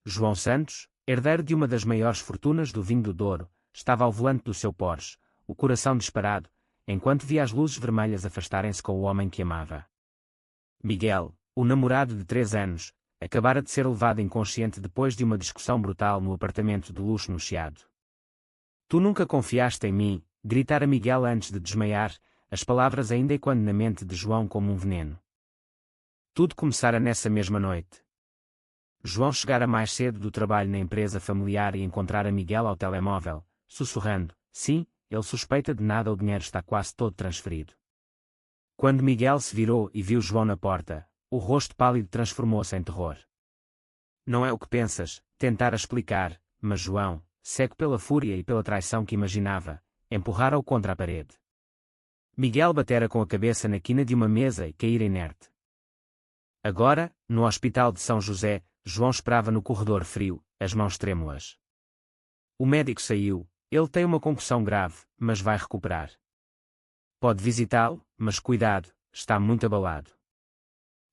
João Santos, herdeiro de uma das maiores fortunas do vinho do Douro, estava ao volante do seu Porsche, o coração disparado, enquanto via as luzes vermelhas afastarem-se com o homem que amava. Miguel, o namorado de 3 anos, acabara de ser levado inconsciente depois de uma discussão brutal no apartamento de luxo no Chiado. Tu nunca confiaste em mim, gritara Miguel antes de desmaiar, as palavras ainda ecoando na mente de João como um veneno. Tudo começara nessa mesma noite. João chegara mais cedo do trabalho na empresa familiar e encontrara Miguel ao telemóvel, sussurrando: sim, ele suspeita de nada, o dinheiro está quase todo transferido. Quando Miguel se virou e viu João na porta, o rosto pálido transformou-se em terror. Não é o que pensas, tentara explicar, mas João, cego pela fúria e pela traição que imaginava, empurrara-o contra a parede. Miguel batera com a cabeça na quina de uma mesa e caíra inerte. Agora, no hospital de São José, João esperava no corredor frio, as mãos trêmulas. O médico saiu, ele tem uma concussão grave, mas vai recuperar. Pode visitá-lo, mas cuidado, está muito abalado.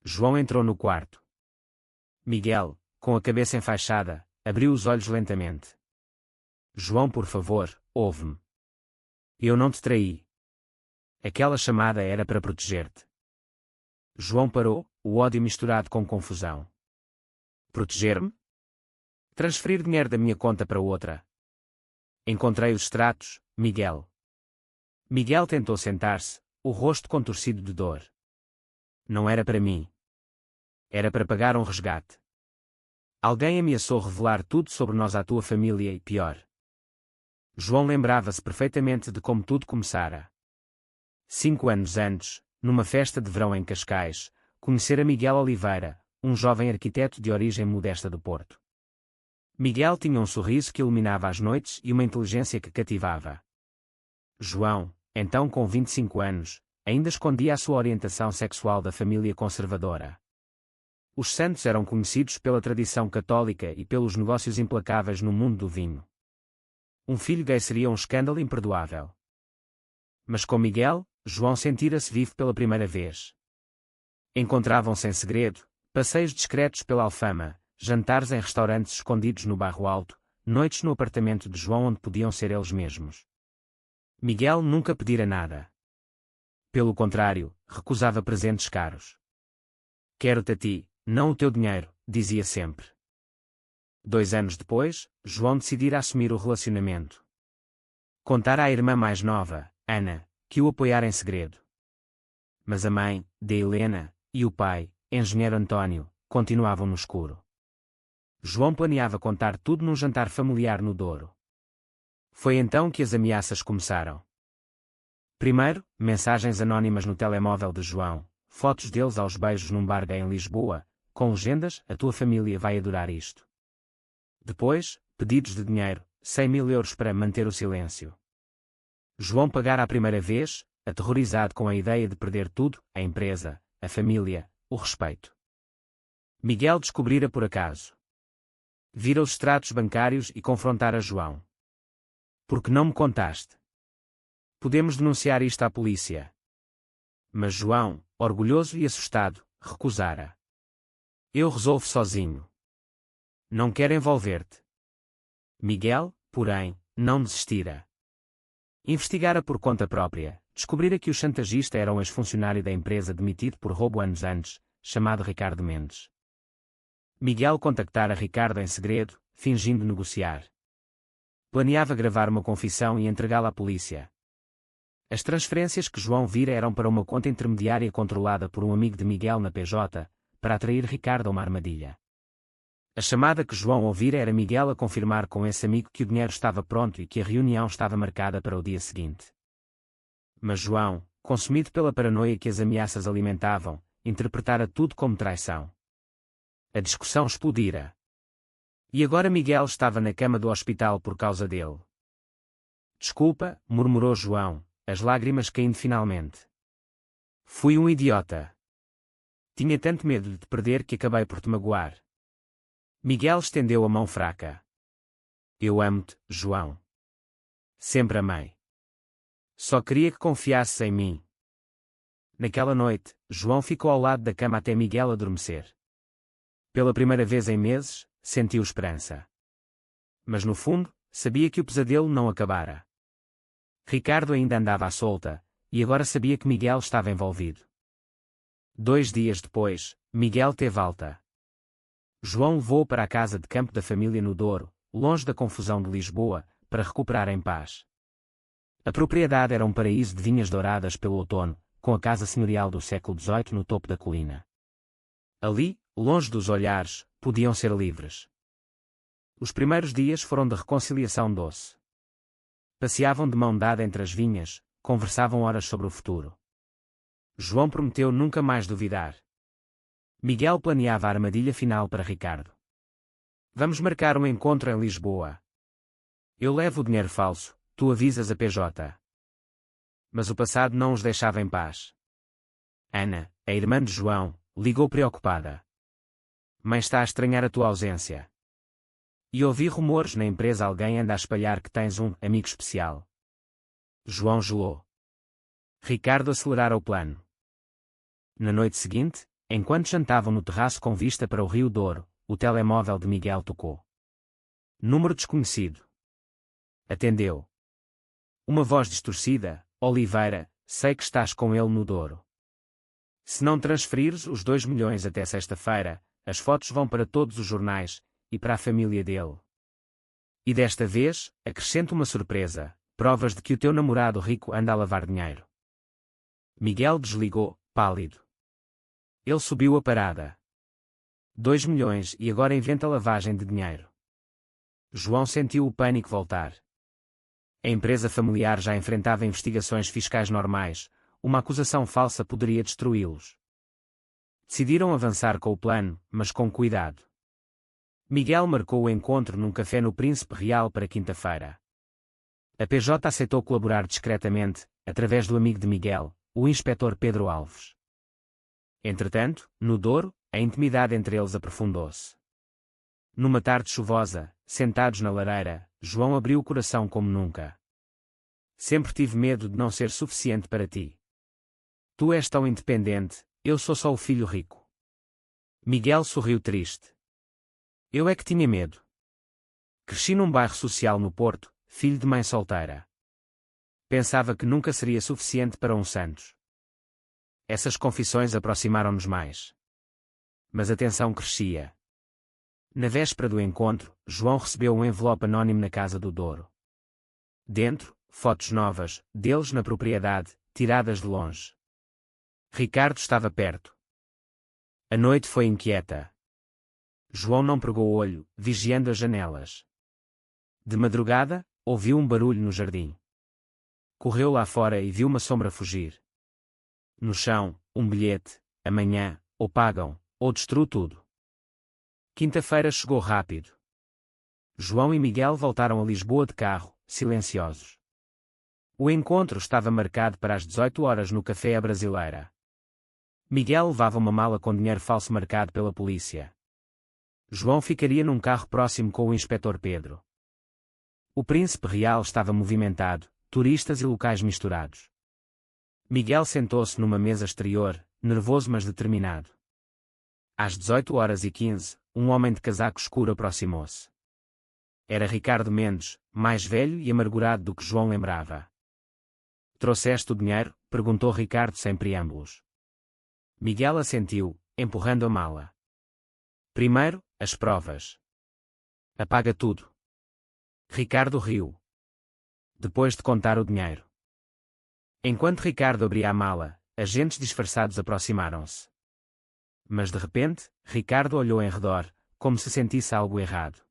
João entrou no quarto. Miguel, com a cabeça enfaixada, abriu os olhos lentamente. João, por favor, ouve-me. Eu não te traí. Aquela chamada era para proteger-te. João parou, o ódio misturado com confusão. Proteger-me? Transferir dinheiro da minha conta para outra. Encontrei os extratos, Miguel. Miguel tentou sentar-se, o rosto contorcido de dor. Não era para mim. Era para pagar um resgate. Alguém ameaçou revelar tudo sobre nós à tua família e pior. João lembrava-se perfeitamente de como tudo começara. 5 anos antes, numa festa de verão em Cascais, conhecera Miguel Oliveira, um jovem arquiteto de origem modesta do Porto. Miguel tinha um sorriso que iluminava as noites e uma inteligência que cativava. João, então com 25 anos, ainda escondia a sua orientação sexual da família conservadora. Os Santos eram conhecidos pela tradição católica e pelos negócios implacáveis no mundo do vinho. Um filho gay seria um escândalo imperdoável. Mas com Miguel, João sentira-se vivo pela primeira vez. Encontravam-se em segredo, passeios discretos pela Alfama, jantares em restaurantes escondidos no Bairro Alto, noites no apartamento de João onde podiam ser eles mesmos. Miguel nunca pedira nada. Pelo contrário, recusava presentes caros. Quero-te a ti, não o teu dinheiro, dizia sempre. 2 anos depois, João decidira assumir o relacionamento. Contara à irmã mais nova, Ana, que o apoiara em segredo. Mas a mãe, de Helena, e o pai, engenheiro António, continuavam no escuro. João planeava contar tudo num jantar familiar no Douro. Foi então que as ameaças começaram. Primeiro, mensagens anónimas no telemóvel de João, fotos deles aos beijos num bar gay em Lisboa, com legendas: a tua família vai adorar isto. Depois, pedidos de dinheiro, 100.000 euros para manter o silêncio. João pagara a primeira vez, aterrorizado com a ideia de perder tudo: a empresa, a família, o respeito. Miguel descobrira por acaso. Vira os extratos bancários e confrontara João. Por que não me contaste? Podemos denunciar isto à polícia. Mas João, orgulhoso e assustado, recusara. Eu resolvo sozinho. Não quero envolver-te. Miguel, porém, não desistira. Investigara por conta própria, descobrira que o chantagista era um ex-funcionário da empresa demitido por roubo anos antes, chamado Ricardo Mendes. Miguel contactara Ricardo em segredo, fingindo negociar. Planeava gravar uma confissão e entregá-la à polícia. As transferências que João vira eram para uma conta intermediária controlada por um amigo de Miguel na PJ, para atrair Ricardo a uma armadilha. A chamada que João ouvira era Miguel a confirmar com esse amigo que o dinheiro estava pronto e que a reunião estava marcada para o dia seguinte. Mas João, consumido pela paranoia que as ameaças alimentavam, interpretara tudo como traição. A discussão explodira. E agora Miguel estava na cama do hospital por causa dele. Desculpa, murmurou João, as lágrimas caindo finalmente. Fui um idiota. Tinha tanto medo de te perder que acabei por te magoar. Miguel estendeu a mão fraca. Eu amo-te, João. Sempre amei. Só queria que confiasses em mim. Naquela noite, João ficou ao lado da cama até Miguel adormecer. Pela primeira vez em meses, sentiu esperança. Mas no fundo, sabia que o pesadelo não acabara. Ricardo ainda andava à solta, e agora sabia que Miguel estava envolvido. 2 dias depois, Miguel teve alta. João levou-o para a casa de campo da família no Douro, longe da confusão de Lisboa, para recuperar em paz. A propriedade era um paraíso de vinhas douradas pelo outono, com a casa senhorial do século XVIII no topo da colina. Ali, longe dos olhares, podiam ser livres. Os primeiros dias foram de reconciliação doce. Passeavam de mão dada entre as vinhas, conversavam horas sobre o futuro. João prometeu nunca mais duvidar. Miguel planeava a armadilha final para Ricardo. Vamos marcar um encontro em Lisboa. Eu levo o dinheiro falso, tu avisas a PJ. Mas o passado não os deixava em paz. Ana, a irmã de João, ligou preocupada. Mãe está a estranhar a tua ausência. E ouvi rumores na empresa, alguém anda a espalhar que tens um amigo especial. João gelou. Ricardo acelerara o plano. Na noite seguinte, enquanto jantavam no terraço com vista para o Rio Douro, o telemóvel de Miguel tocou. Número desconhecido. Atendeu. Uma voz distorcida: Oliveira, sei que estás com ele no Douro. Se não transferires os 2 milhões até sexta-feira, as fotos vão para todos os jornais, e para a família dele. E desta vez, acrescento uma surpresa: provas de que o teu namorado rico anda a lavar dinheiro. Miguel desligou, pálido. Ele subiu a parada. 2 milhões e agora inventa lavagem de dinheiro. João sentiu o pânico voltar. A empresa familiar já enfrentava investigações fiscais normais, uma acusação falsa poderia destruí-los. Decidiram avançar com o plano, mas com cuidado. Miguel marcou o encontro num café no Príncipe Real para quinta-feira. A PJ aceitou colaborar discretamente, através do amigo de Miguel, o inspetor Pedro Alves. Entretanto, no Douro, a intimidade entre eles aprofundou-se. Numa tarde chuvosa, sentados na lareira, João abriu o coração como nunca. Sempre tive medo de não ser suficiente para ti. Tu és tão independente, eu sou só o filho rico. Miguel sorriu triste. Eu é que tinha medo. Cresci num bairro social no Porto, filho de mãe solteira. Pensava que nunca seria suficiente para um Santos. Essas confissões aproximaram-nos mais. Mas a tensão crescia. Na véspera do encontro, João recebeu um envelope anónimo na casa do Douro. Dentro, fotos novas, deles na propriedade, tiradas de longe. Ricardo estava perto. A noite foi inquieta. João não pregou o olho, vigiando as janelas. De madrugada, ouviu um barulho no jardim. Correu lá fora e viu uma sombra fugir. No chão, um bilhete: amanhã, ou pagam, ou destruo tudo. Quinta-feira chegou rápido. João e Miguel voltaram a Lisboa de carro, silenciosos. O encontro estava marcado para as 18 horas no Café à Brasileira. Miguel levava uma mala com dinheiro falso marcado pela polícia. João ficaria num carro próximo com o inspetor Pedro. O Príncipe Real estava movimentado, turistas e locais misturados. Miguel sentou-se numa mesa exterior, nervoso mas determinado. Às 18h15, um homem de casaco escuro aproximou-se. Era Ricardo Mendes, mais velho e amargurado do que João lembrava. Trouxeste o dinheiro? Perguntou Ricardo sem preâmbulos. Miguel assentiu, empurrando a mala. Primeiro, as provas. Apaga tudo. Ricardo riu. Depois de contar o dinheiro. Enquanto Ricardo abria a mala, agentes disfarçados aproximaram-se. Mas de repente, Ricardo olhou em redor, como se sentisse algo errado.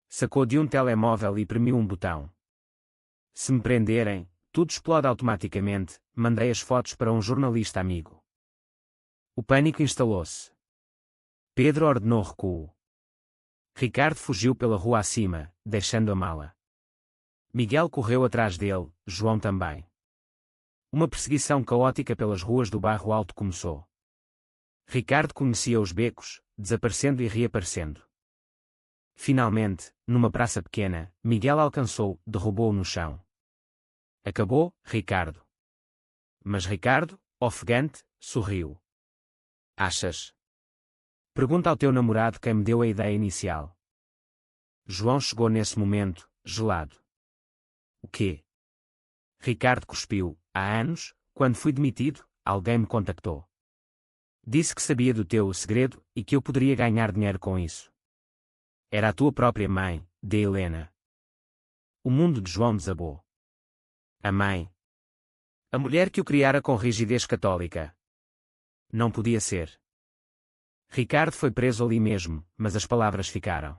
Sacou de um telemóvel e premiu um botão. Se me prenderem, tudo explode automaticamente, mandei as fotos para um jornalista amigo. O pânico instalou-se. Pedro ordenou recuo. Ricardo fugiu pela rua acima, deixando a mala. Miguel correu atrás dele, João também. Uma perseguição caótica pelas ruas do bairro Alto começou. Ricardo conhecia os becos, desaparecendo e reaparecendo. Finalmente, numa praça pequena, Miguel alcançou, derrubou-o no chão. Acabou, Ricardo. Mas Ricardo, ofegante, sorriu. Achas? Pergunta ao teu namorado quem me deu a ideia inicial. João chegou nesse momento, gelado. O quê? Ricardo cuspiu. Há anos, quando fui demitido, alguém me contactou. Disse que sabia do teu segredo e que eu poderia ganhar dinheiro com isso. Era a tua própria mãe, de Helena. O mundo de João desabou. A mãe. A mulher que o criara com rigidez católica. Não podia ser. Ricardo foi preso ali mesmo, mas as palavras ficaram.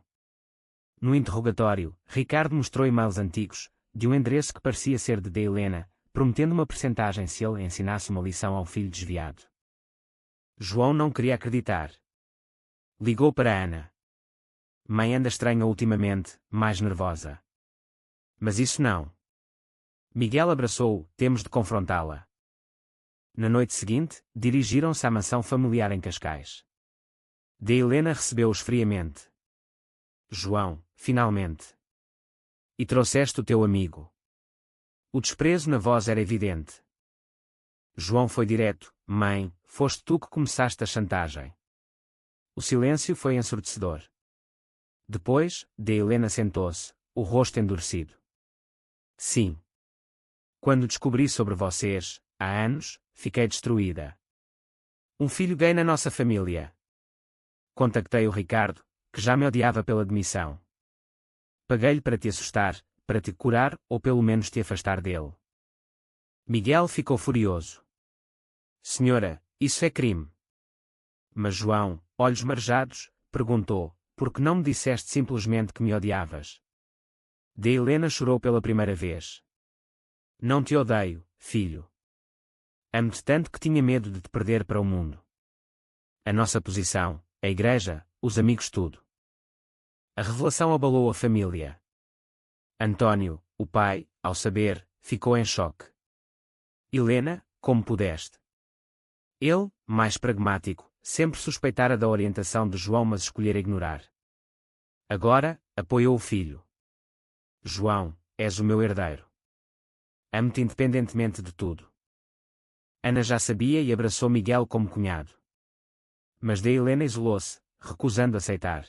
No interrogatório, Ricardo mostrou e-mails antigos, de um endereço que parecia ser de Helena, prometendo uma percentagem se ele ensinasse uma lição ao filho desviado. João não queria acreditar. Ligou para Ana. Mãe anda estranha ultimamente, mais nervosa. Mas isso não. Miguel abraçou-o, temos de confrontá-la. Na noite seguinte, dirigiram-se à mansão familiar em Cascais. De Helena recebeu-os friamente. João, finalmente. E trouxeste o teu amigo. O desprezo na voz era evidente. João foi direto. Mãe, foste tu que começaste a chantagem. O silêncio foi ensurdecedor. Depois, de Helena sentou-se, o rosto endurecido. Sim. Quando descobri sobre vocês, há anos, fiquei destruída. Um filho gay na nossa família. Contactei o Ricardo, que já me odiava pela demissão. Paguei-lhe para te assustar, para te curar, ou pelo menos te afastar dele. Miguel ficou furioso. Senhora, isso é crime. Mas João, olhos marejados, perguntou, por que não me disseste simplesmente que me odiavas? De Helena chorou pela primeira vez. Não te odeio, filho. Amo-te tanto que tinha medo de te perder para o mundo. A nossa posição, a igreja, os amigos, tudo. A revelação abalou a família. António, o pai, ao saber, ficou em choque. Helena, como pudeste? Ele, mais pragmático, sempre suspeitara da orientação de João, mas escolhera ignorar. Agora, apoiou o filho. João, és o meu herdeiro. Amo-te independentemente de tudo. Ana já sabia e abraçou Miguel como cunhado. Mas de Helena isolou-se, recusando aceitar.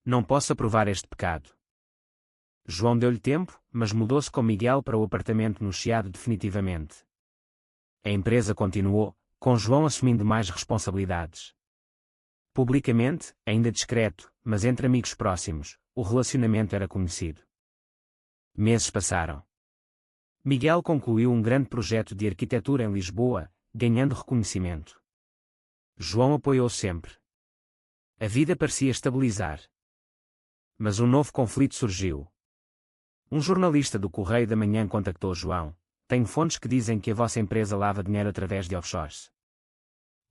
Não posso aprovar este pecado. João deu-lhe tempo, mas mudou-se com Miguel para o apartamento no Chiado definitivamente. A empresa continuou, com João assumindo mais responsabilidades. Publicamente, ainda discreto, mas entre amigos próximos, o relacionamento era conhecido. Meses passaram. Miguel concluiu um grande projeto de arquitetura em Lisboa, ganhando reconhecimento. João apoiou sempre. A vida parecia estabilizar. Mas um novo conflito surgiu. Um jornalista do Correio da Manhã contactou João. Tenho fontes que dizem que a vossa empresa lava dinheiro através de offshores.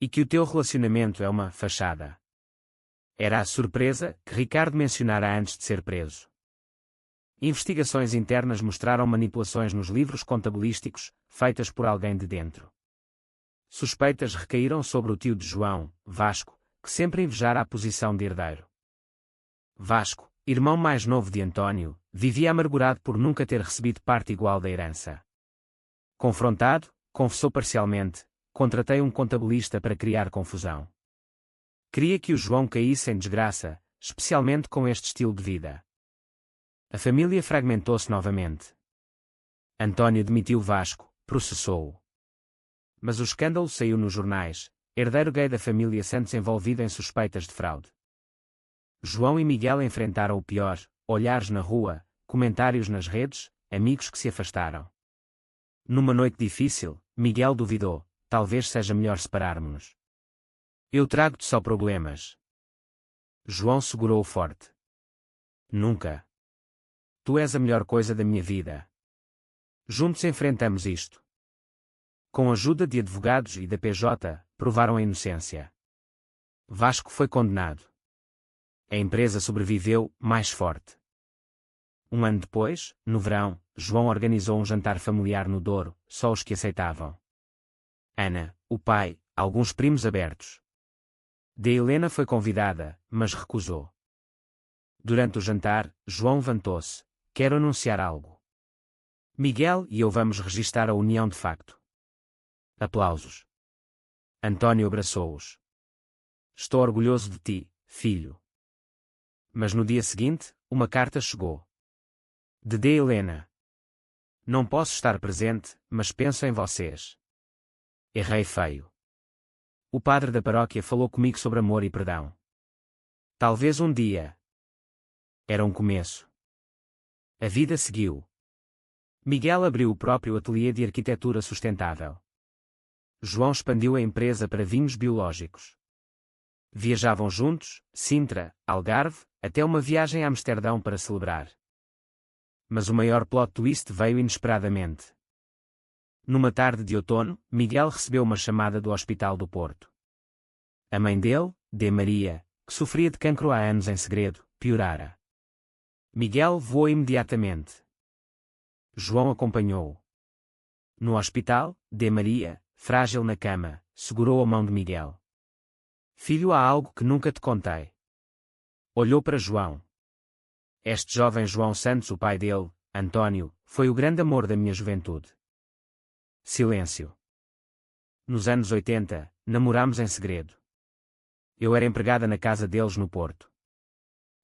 E que o teu relacionamento é uma fachada. Era a surpresa que Ricardo mencionara antes de ser preso. Investigações internas mostraram manipulações nos livros contabilísticos, feitas por alguém de dentro. Suspeitas recaíram sobre o tio de João, Vasco, que sempre invejara a posição de herdeiro. Vasco, irmão mais novo de António, vivia amargurado por nunca ter recebido parte igual da herança. Confrontado, confessou parcialmente, contratei um contabilista para criar confusão. Queria que o João caísse em desgraça, especialmente com este estilo de vida. A família fragmentou-se novamente. António demitiu Vasco, processou-o. Mas o escândalo saiu nos jornais, herdeiro gay da família Santos envolvido em suspeitas de fraude. João e Miguel enfrentaram o pior, olhares na rua, comentários nas redes, amigos que se afastaram. Numa noite difícil, Miguel duvidou, talvez seja melhor separarmos-nos. Eu trago-te só problemas. João segurou-o forte. Nunca. Tu és a melhor coisa da minha vida. Juntos enfrentamos isto. Com a ajuda de advogados e da PJ, provaram a inocência. Vasco foi condenado. A empresa sobreviveu, mais forte. Um ano depois, no verão, João organizou um jantar familiar no Douro, só os que aceitavam. Ana, o pai, alguns primos abertos. De Helena foi convidada, mas recusou. Durante o jantar, João levantou-se. Quero anunciar algo. Miguel e eu vamos registar a união de facto. Aplausos. António abraçou-os. Estou orgulhoso de ti, filho. Mas no dia seguinte, uma carta chegou. De D. Helena. Não posso estar presente, mas penso em vocês. Errei feio. O padre da paróquia falou comigo sobre amor e perdão. Talvez um dia. Era um começo. A vida seguiu. Miguel abriu o próprio ateliê de arquitetura sustentável. João expandiu a empresa para vinhos biológicos. Viajavam juntos, Sintra, Algarve, até uma viagem a Amsterdão para celebrar. Mas o maior plot twist veio inesperadamente. Numa tarde de outono, Miguel recebeu uma chamada do Hospital do Porto. A mãe dele, D. Maria, que sofria de cancro há anos em segredo, piorara. Miguel voou imediatamente. João acompanhou-o. No hospital, D. Maria, frágil na cama, segurou a mão de Miguel. Filho, há algo que nunca te contei. Olhou para João. Este jovem João Santos, o pai dele, Antônio, foi o grande amor da minha juventude. Silêncio. Nos anos 80, namorámos em segredo. Eu era empregada na casa deles no Porto.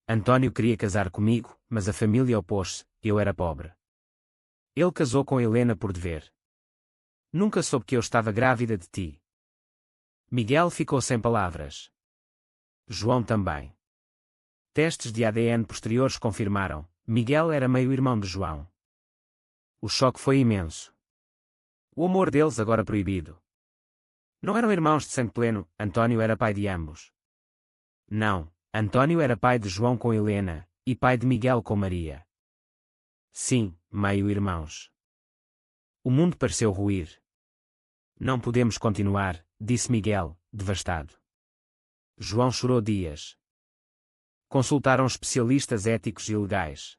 Antônio queria casar comigo, mas a família opôs-se, eu era pobre. Ele casou com Helena por dever. Nunca soube que eu estava grávida de ti. Miguel ficou sem palavras. João também. Testes de ADN posteriores confirmaram, Miguel era meio-irmão de João. O choque foi imenso. O amor deles agora proibido. Não eram irmãos de sangue pleno, Antônio era pai de ambos. Não, Antônio era pai de João com Helena, e pai de Miguel com Maria. Sim, meio-irmãos. O mundo pareceu ruir. Não podemos continuar, disse Miguel, devastado. João chorou dias. Consultaram especialistas éticos e legais.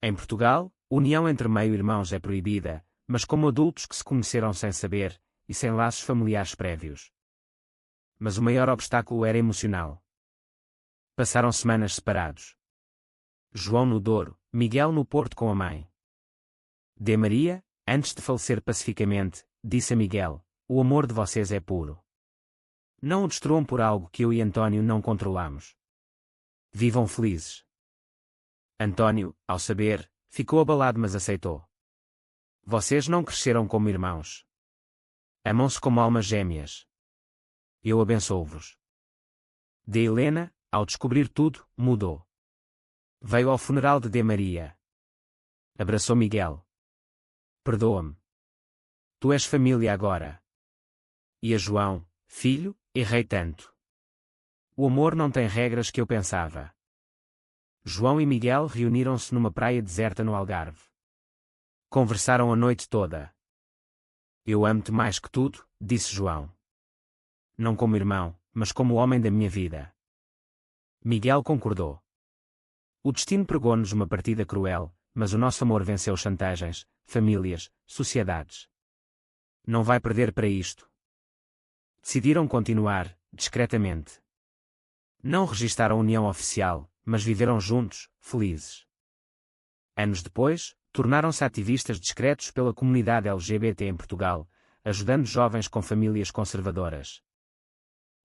Em Portugal, união entre meio-irmãos é proibida, mas como adultos que se conheceram sem saber, e sem laços familiares prévios. Mas o maior obstáculo era emocional. Passaram semanas separados. João no Douro, Miguel no Porto com a mãe. D. Maria, antes de falecer pacificamente, disse a Miguel, o amor de vocês é puro. Não o destruam por algo que eu e Antônio não controlamos. Vivam felizes. Antônio, ao saber, ficou abalado mas aceitou. Vocês não cresceram como irmãos. Amam-se como almas gêmeas. Eu abençoo-vos. D. Helena, ao descobrir tudo, mudou. Veio ao funeral de D. Maria. Abraçou Miguel. Perdoa-me. Tu és família agora. E a João, filho, errei tanto. O amor não tem regras que eu pensava. João e Miguel reuniram-se numa praia deserta no Algarve. Conversaram a noite toda. Eu amo-te mais que tudo, disse João. Não como irmão, mas como homem da minha vida. Miguel concordou. O destino pregou-nos uma partida cruel, mas o nosso amor venceu chantagens, famílias, sociedades. Não vai perder para isto. Decidiram continuar, discretamente. Não registaram união oficial, mas viveram juntos, felizes. Anos depois, tornaram-se ativistas discretos pela comunidade LGBT em Portugal, ajudando jovens com famílias conservadoras.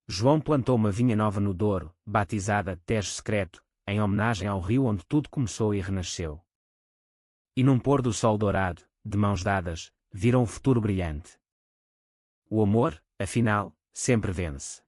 João plantou uma vinha nova no Douro, batizada Tejo Secreto, em homenagem ao rio onde tudo começou e renasceu. E num pôr do sol dourado, de mãos dadas, viram um futuro brilhante. O amor, afinal, sempre vence.